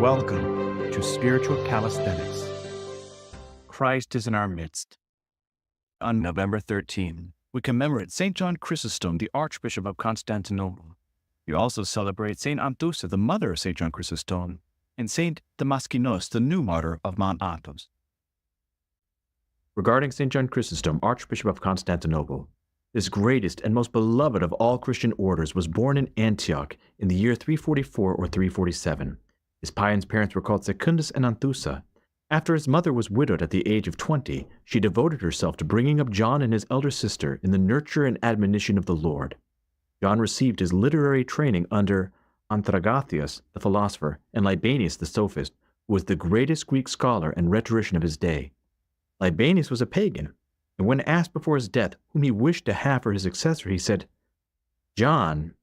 Welcome to Spiritual Calisthenics. Christ is in our midst. On November 13, we commemorate St. John Chrysostom, the Archbishop of Constantinople. We also celebrate St. Anthousa, the mother of St. John Chrysostom, and St. Damaskinos, the new martyr of Mount Athos. Regarding St. John Chrysostom, Archbishop of Constantinople, this greatest and most beloved of all Christian orders was born in Antioch in the year 344 or 347. His pious parents were called Secundus and Anthousa. After his mother was widowed at the age of 20, she devoted herself to bringing up John and his elder sister in the nurture and admonition of the Lord. John received his literary training under Anthousa, the philosopher, and Libanius, the sophist, who was the greatest Greek scholar and rhetorician of his day. Libanius was a pagan, and when asked before his death whom he wished to have for his successor, he said, "John,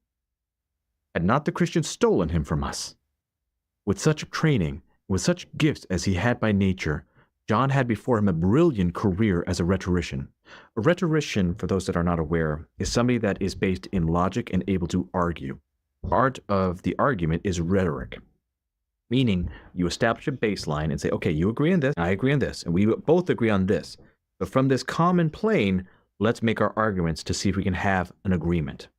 had not the Christians stolen him from us?" With such training, with such gifts as he had by nature, John had before him a brilliant career as a rhetorician. A rhetorician, for those that are not aware, is somebody that is based in logic and able to argue. Art of the argument is rhetoric, meaning you establish a baseline and say, okay, you agree on this, I agree on this, and we both agree on this. But from this common plane, let's make our arguments to see if we can have an agreement.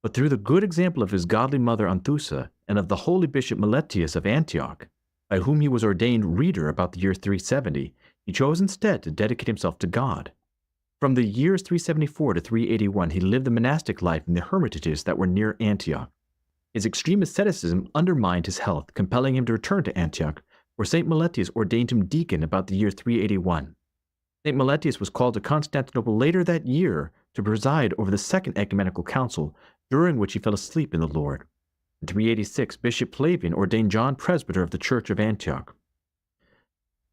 But through the good example of his godly mother Anthousa and of the holy bishop Meletius of Antioch, by whom he was ordained reader about the year 370, he chose instead to dedicate himself to God. From the years 374 to 381, he lived the monastic life in the hermitages that were near Antioch. His extreme asceticism undermined his health, compelling him to return to Antioch, where St. Meletius ordained him deacon about the year 381. St. Meletius was called to Constantinople later that year to preside over the Second Ecumenical Council, during which he fell asleep in the Lord. In 386, Bishop Flavian ordained John presbyter of the Church of Antioch.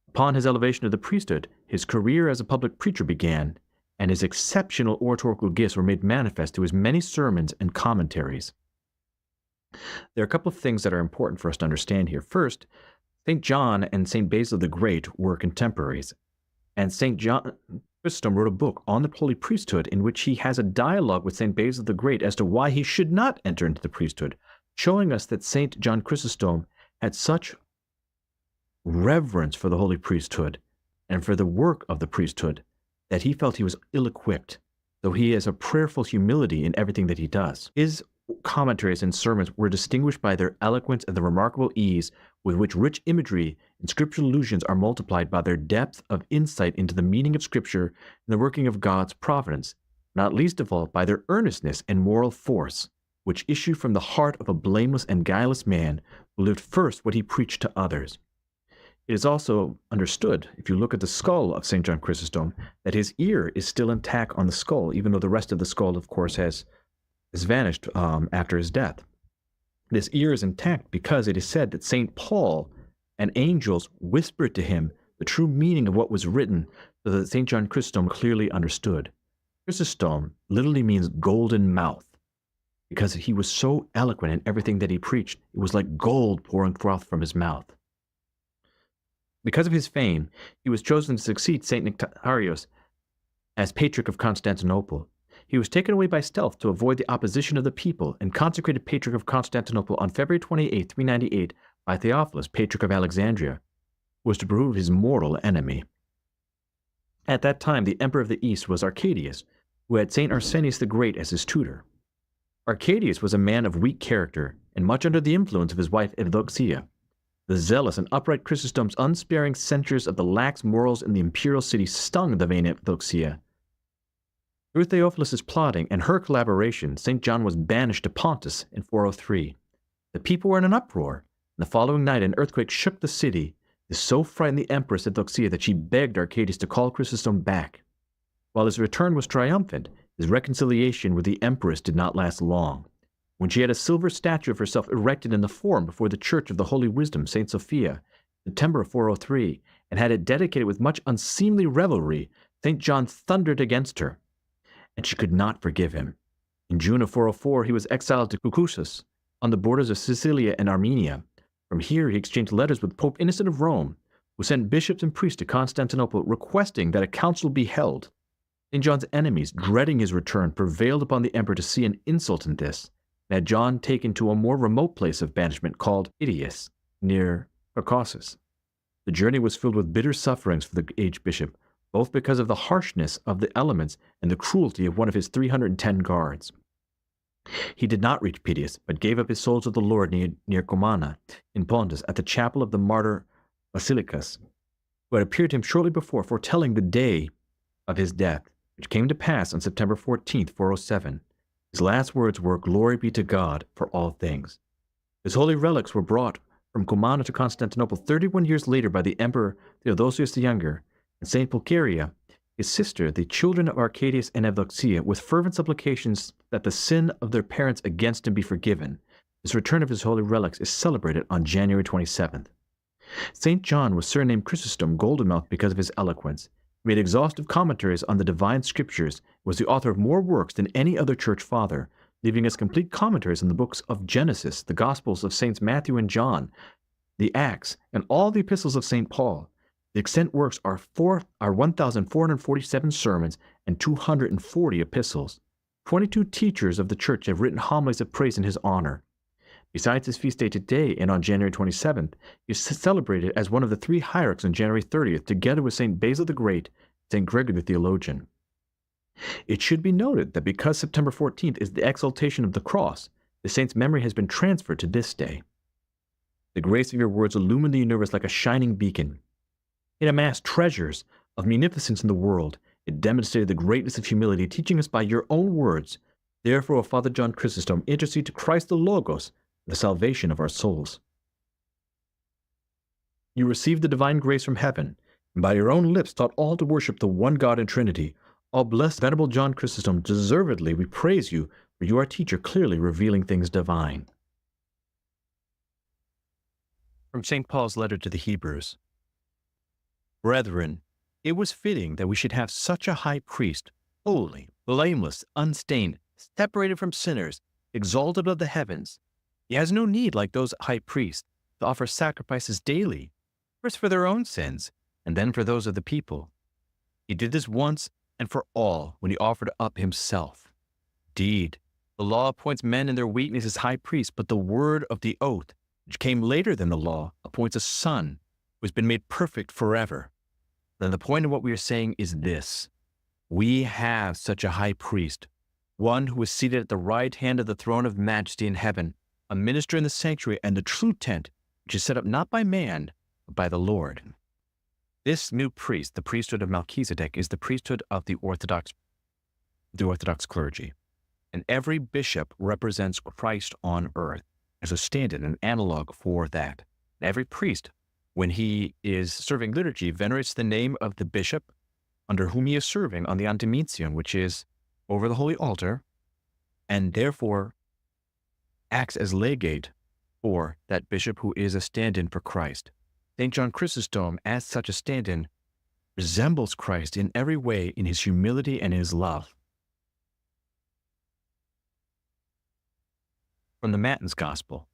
Upon his elevation to the priesthood, his career as a public preacher began, and his exceptional oratorical gifts were made manifest through his many sermons and commentaries. There are a couple of things that are important for us to understand here. First, St. John and St. Basil the Great were contemporaries, and St. John Chrysostom wrote a book on the holy priesthood in which he has a dialogue with St. Basil the Great as to why he should not enter into the priesthood, showing us that St. John Chrysostom had such reverence for the holy priesthood and for the work of the priesthood that he felt he was ill-equipped, though he has a prayerful humility in everything that he does. His commentaries and sermons were distinguished by their eloquence and the remarkable ease with which rich imagery and scriptural allusions are multiplied by their depth of insight into the meaning of Scripture and the working of God's providence, not least of all by their earnestness and moral force, which issue from the heart of a blameless and guileless man who lived first what he preached to others. It is also understood, if you look at the skull of St. John Chrysostom, that his ear is still intact on the skull, even though the rest of the skull, of course, has vanished after his death. This ear is intact because it is said that St. Paul and angels whispered to him the true meaning of what was written so that St. John Chrysostom clearly understood. Chrysostom literally means golden mouth because he was so eloquent in everything that he preached. It was like gold pouring forth from his mouth. Because of his fame, he was chosen to succeed St. Nectarios as Patriarch of Constantinople. He was taken away by stealth to avoid the opposition of the people and consecrated Patriarch of Constantinople on February 28, 398 by Theophilus, Patriarch of Alexandria, who was to prove his mortal enemy. At that time, the Emperor of the East was Arcadius, who had St. Arsenius the Great as his tutor. Arcadius was a man of weak character and much under the influence of his wife Eudoxia. The zealous and upright Chrysostom's unsparing censures of the lax morals in the imperial city stung the vain Eudoxia. Through Theophilus' plotting and her collaboration, St. John was banished to Pontus in 403. The people were in an uproar, and the following night an earthquake shook the city. This so frightened the Empress Eudoxia that she begged Arcadius to call Chrysostom back. While his return was triumphant, his reconciliation with the Empress did not last long. When she had a silver statue of herself erected in the Forum before the Church of the Holy Wisdom, St. Sophia, in September of 403, and had it dedicated with much unseemly revelry, St. John thundered against her, and she could not forgive him. In June of 404, he was exiled to Cucusus, on the borders of Sicilia and Armenia. From here, he exchanged letters with Pope Innocent of Rome, who sent bishops and priests to Constantinople requesting that a council be held. St. John's enemies, dreading his return, prevailed upon the emperor to see an insult in this, and had John taken to a more remote place of banishment called Idias, near Caucasus. The journey was filled with bitter sufferings for the aged bishop, both because of the harshness of the elements and the cruelty of one of his 310 guards. He did not reach Pityus, but gave up his soul to the Lord near Comana, in Pontus, at the chapel of the martyr Basilicus, who had appeared to him shortly before, foretelling the day of his death, which came to pass on September 14th, 407. His last words were, "Glory be to God for all things." His holy relics were brought from Comana to Constantinople 31 years later by the Emperor Theodosius the Younger, and St. Pulcheria, his sister, the children of Arcadius and Evdoxia, with fervent supplications that the sin of their parents against him be forgiven. This return of his holy relics is celebrated on January 27th. St. John was surnamed Chrysostom, golden-mouthed, because of his eloquence. He made exhaustive commentaries on the divine scriptures, and was the author of more works than any other church father, leaving us complete commentaries on the books of Genesis, the Gospels of Saints Matthew and John, the Acts, and all the epistles of St. Paul. The extant works are 1,447 sermons and 240 epistles. 22 teachers of the church have written homilies of praise in his honor. Besides his feast day today and on January 27th, he is celebrated as one of the three hierarchs on January 30th, together with St. Basil the Great, St. Gregory the Theologian. It should be noted that because September 14th is the exaltation of the cross, the saint's memory has been transferred to this day. The grace of your words illumined the universe like a shining beacon. It amassed treasures of munificence in the world. It demonstrated the greatness of humility, teaching us by your own words. Therefore, O Father John Chrysostom, intercede to Christ the Logos for the salvation of our souls. You received the divine grace from heaven, and by your own lips taught all to worship the one God in Trinity. All blessed venerable John Chrysostom, deservedly we praise you, for you are teacher, clearly revealing things divine. From St. Paul's letter to the Hebrews. Brethren, it was fitting that we should have such a high priest, holy, blameless, unstained, separated from sinners, exalted above the heavens. He has no need, like those high priests, to offer sacrifices daily, first for their own sins, and then for those of the people. He did this once and for all when he offered up himself. Indeed, the law appoints men in their weakness as high priests, but the word of the oath, which came later than the law, appoints a son who has been made perfect forever. Then the point of what we are saying is this: we have such a high priest, one who is seated at the right hand of the throne of majesty in heaven, a minister in the sanctuary and the true tent, which is set up not by man, but by the Lord. This new priest, the priesthood of Melchizedek, is the priesthood of the Orthodox clergy. And every bishop represents Christ on earth as a stand-in, an analog for that. And every priest, when he is serving liturgy, venerates the name of the bishop under whom he is serving on the antimitsion, which is over the holy altar, and therefore acts as legate for that bishop who is a stand-in for Christ. St. John Chrysostom, as such a stand-in, resembles Christ in every way in his humility and his love. From the Matins Gospel.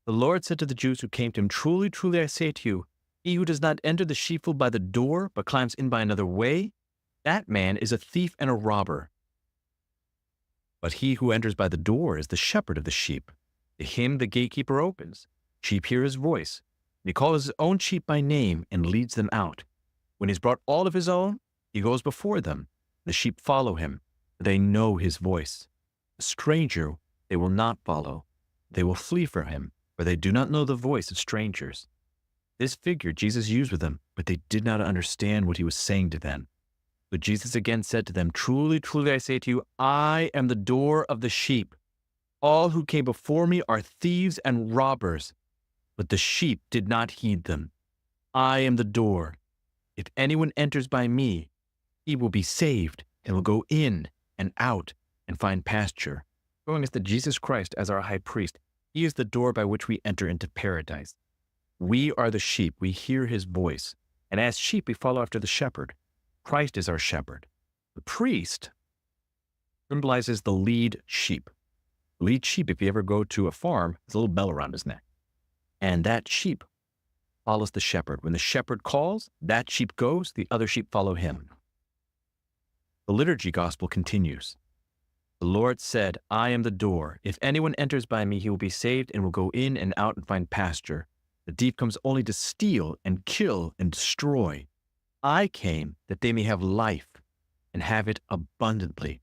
The Lord said to the Jews who came to him, "Truly, truly, I say to you, he who does not enter the sheepfold by the door, but climbs in by another way, that man is a thief and a robber. But he who enters by the door is the shepherd of the sheep. To him the gatekeeper opens. Sheep hear his voice. And he calls his own sheep by name and leads them out. When he's brought all of his own, he goes before them. The sheep follow him, for they know his voice. A stranger they will not follow. They will flee from him, for they do not know the voice of strangers." This figure Jesus used with them, but they did not understand what he was saying to them. But Jesus again said to them, "Truly, truly, I say to you, I am the door of the sheep. All who came before me are thieves and robbers, but the sheep did not heed them. I am the door. If anyone enters by me, he will be saved and will go in and out and find pasture." Showing us that Jesus Christ, as our high priest, he is the door by which we enter into paradise. We are the sheep. We hear his voice. And as sheep, we follow after the shepherd. Christ is our shepherd. The priest symbolizes the lead sheep. The lead sheep, if you ever go to a farm, has a little bell around his neck. And that sheep follows the shepherd. When the shepherd calls, that sheep goes, the other sheep follow him. The liturgy gospel continues. The Lord said, I am the door. If anyone enters by me, he will be saved and will go in and out and find pasture. The thief comes only to steal and kill and destroy. I came that they may have life and have it abundantly.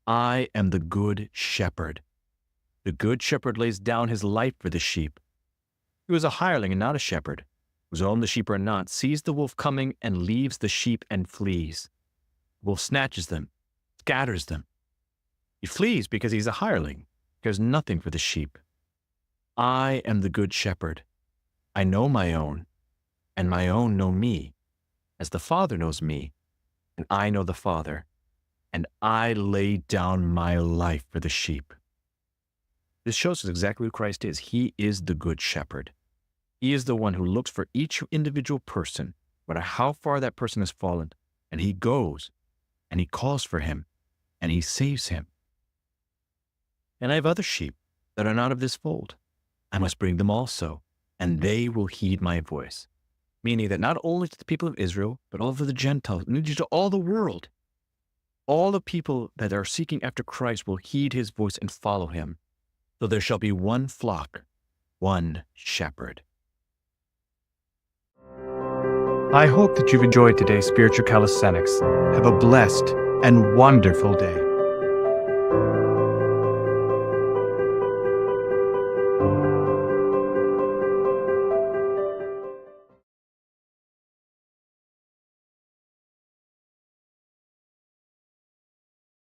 I am the good shepherd. The good shepherd lays down his life for the sheep. He was a hireling and not a shepherd, whose own the sheep are not, sees the wolf coming and leaves the sheep and flees. The wolf snatches them, scatters them. He flees because he's a hireling, cares nothing for the sheep. I am the good shepherd. I know my own, and my own know me, as the Father knows me, and I know the Father, and I lay down my life for the sheep. This shows us exactly who Christ is. He is the good shepherd. He is the one who looks for each individual person, no matter how far that person has fallen, and he goes, and he calls for him, and he saves him. And I have other sheep that are not of this fold. I must bring them also, and they will heed my voice. Meaning that not only to the people of Israel, but also the Gentiles, and to all the world. All the people that are seeking after Christ will heed his voice and follow him. So there shall be one flock, one shepherd. I hope that you've enjoyed today's spiritual calisthenics. Have a blessed and wonderful day.